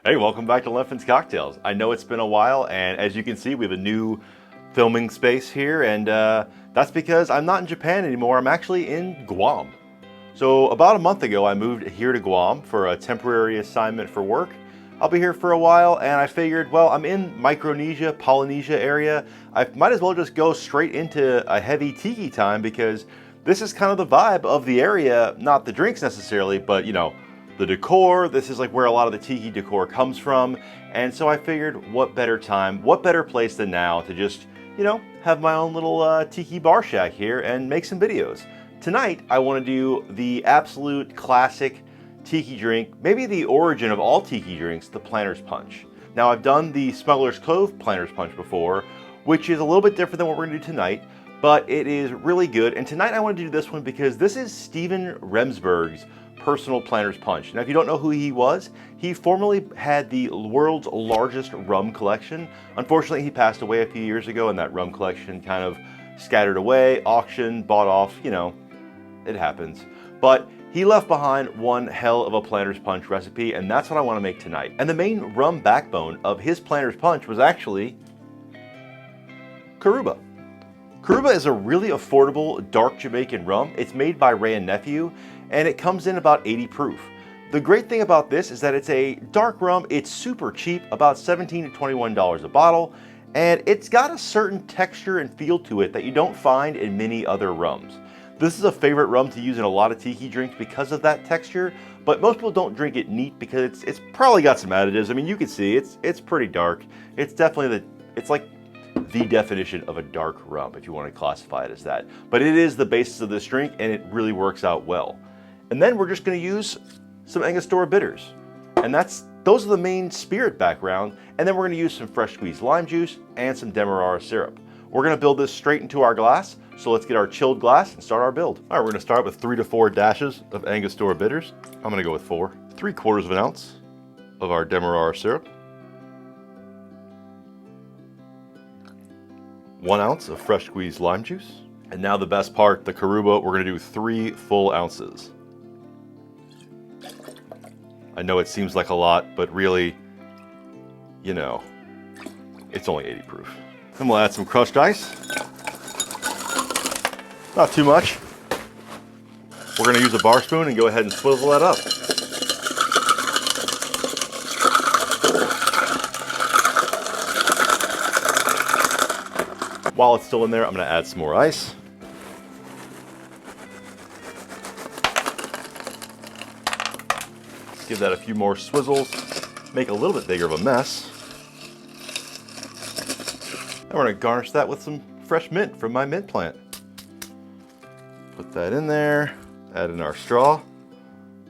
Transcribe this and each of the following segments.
Hey, welcome back to Lemphan's Cocktails. I know it's been a while, and as you can see, we have a new filming space here, and that's because I'm not in Japan anymore. I'm actually in Guam. So about a month ago, I moved here to Guam for a temporary assignment for work. I'll be here for a while, and I figured, well, I'm in Micronesia, Polynesia area. I might as well just go straight into a heavy tiki time because this is kind of the vibe of the area, not the drinks necessarily, but you know, the decor. This is like where a lot of the tiki decor comes from. And so I figured what better time, what better place than now to just, you know, have my own little tiki bar shack here and make some videos. Tonight, I want to do the absolute classic tiki drink, maybe the origin of all tiki drinks, the Planter's Punch. Now I've done the Smuggler's Cove Planter's Punch before, which is a little bit different than what we're going to do tonight, but it is really good. And tonight I want to do this one because this is Stephen Remsberg's personal Planter's Punch. Now if you don't know who he was, he formerly had the world's largest rum collection. Unfortunately, he passed away a few years ago and that rum collection kind of scattered away, auctioned, bought off, you know, it happens. But he left behind one hell of a Planter's Punch recipe, and that's what I want to make tonight. And the main rum backbone of his Planter's Punch was actually Coruba. Coruba is a really affordable dark Jamaican rum. It's made by Ray and Nephew, and it comes in about 80 proof. The great thing about this is that it's a dark rum. It's super cheap, about $17 to $21 a bottle, and it's got a certain texture and feel to it that you don't find in many other rums. This is a favorite rum to use in a lot of tiki drinks because of that texture, but most people don't drink it neat because it's probably got some additives. I mean, you can see it's pretty dark. It's definitely it's like the definition of a dark rum if you want to classify it as that. But it is the basis of this drink and it really works out well. And then we're just going to use some Angostura Bitters. And those are the main spirit background. And then we're going to use some fresh squeezed lime juice and some demerara syrup. We're going to build this straight into our glass. So let's get our chilled glass and start our build. All right, we're going to start with 3 to 4 dashes of Angostura Bitters. I'm going to go with 4. 3/4 of an ounce of our demerara syrup. 1 ounce of fresh squeezed lime juice. And now the best part, the Coruba, we're going to do 3 full ounces. I know it seems like a lot, but really, you know, it's only 80 proof. Then we'll add some crushed ice. Not too much. We're going to use a bar spoon and go ahead and swivel that up. While it's still in there, I'm going to add some more ice. Give that a few more swizzles, make a little bit bigger of a mess. And we're going to garnish that with some fresh mint from my mint plant. Put that in there, add in our straw.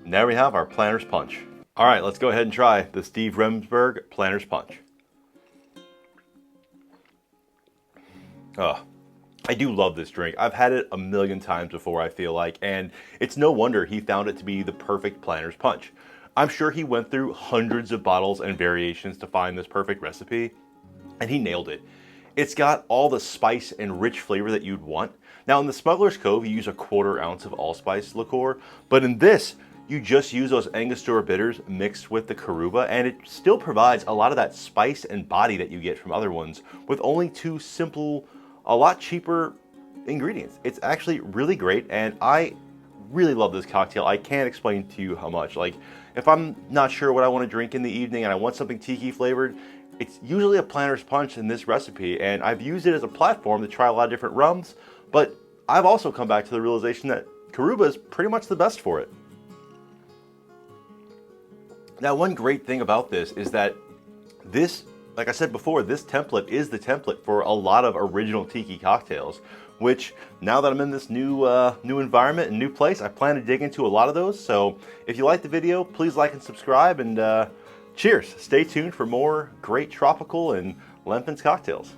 Now we have our Planter's Punch. All right, let's go ahead and try the Steve Remsberg Planter's Punch. Oh, I do love this drink. I've had it a million times before, I feel like, and it's no wonder he found it to be the perfect Planter's Punch. I'm sure he went through hundreds of bottles and variations to find this perfect recipe, and he nailed it. It's got all the spice and rich flavor that you'd want. Now in the Smuggler's Cove, you use a 1/4 ounce of allspice liqueur, but in this, you just use those Angostura Bitters mixed with the Coruba, and it still provides a lot of that spice and body that you get from other ones with only 2 simple, a lot cheaper ingredients. It's actually really great, and I really love this cocktail. I can't explain to you how much. Like, if I'm not sure what I want to drink in the evening and I want something tiki flavored, it's usually a Planter's Punch in this recipe, and I've used it as a platform to try a lot of different rums, but I've also come back to the realization that Coruba is pretty much the best for it. Now, one great thing about this is that this, like I said before, this template is the template for a lot of original tiki cocktails, which now that I'm in this new environment and new place, I plan to dig into a lot of those. So if you like the video, please like and subscribe, and cheers. Stay tuned for more great tropical and Lemphan's cocktails.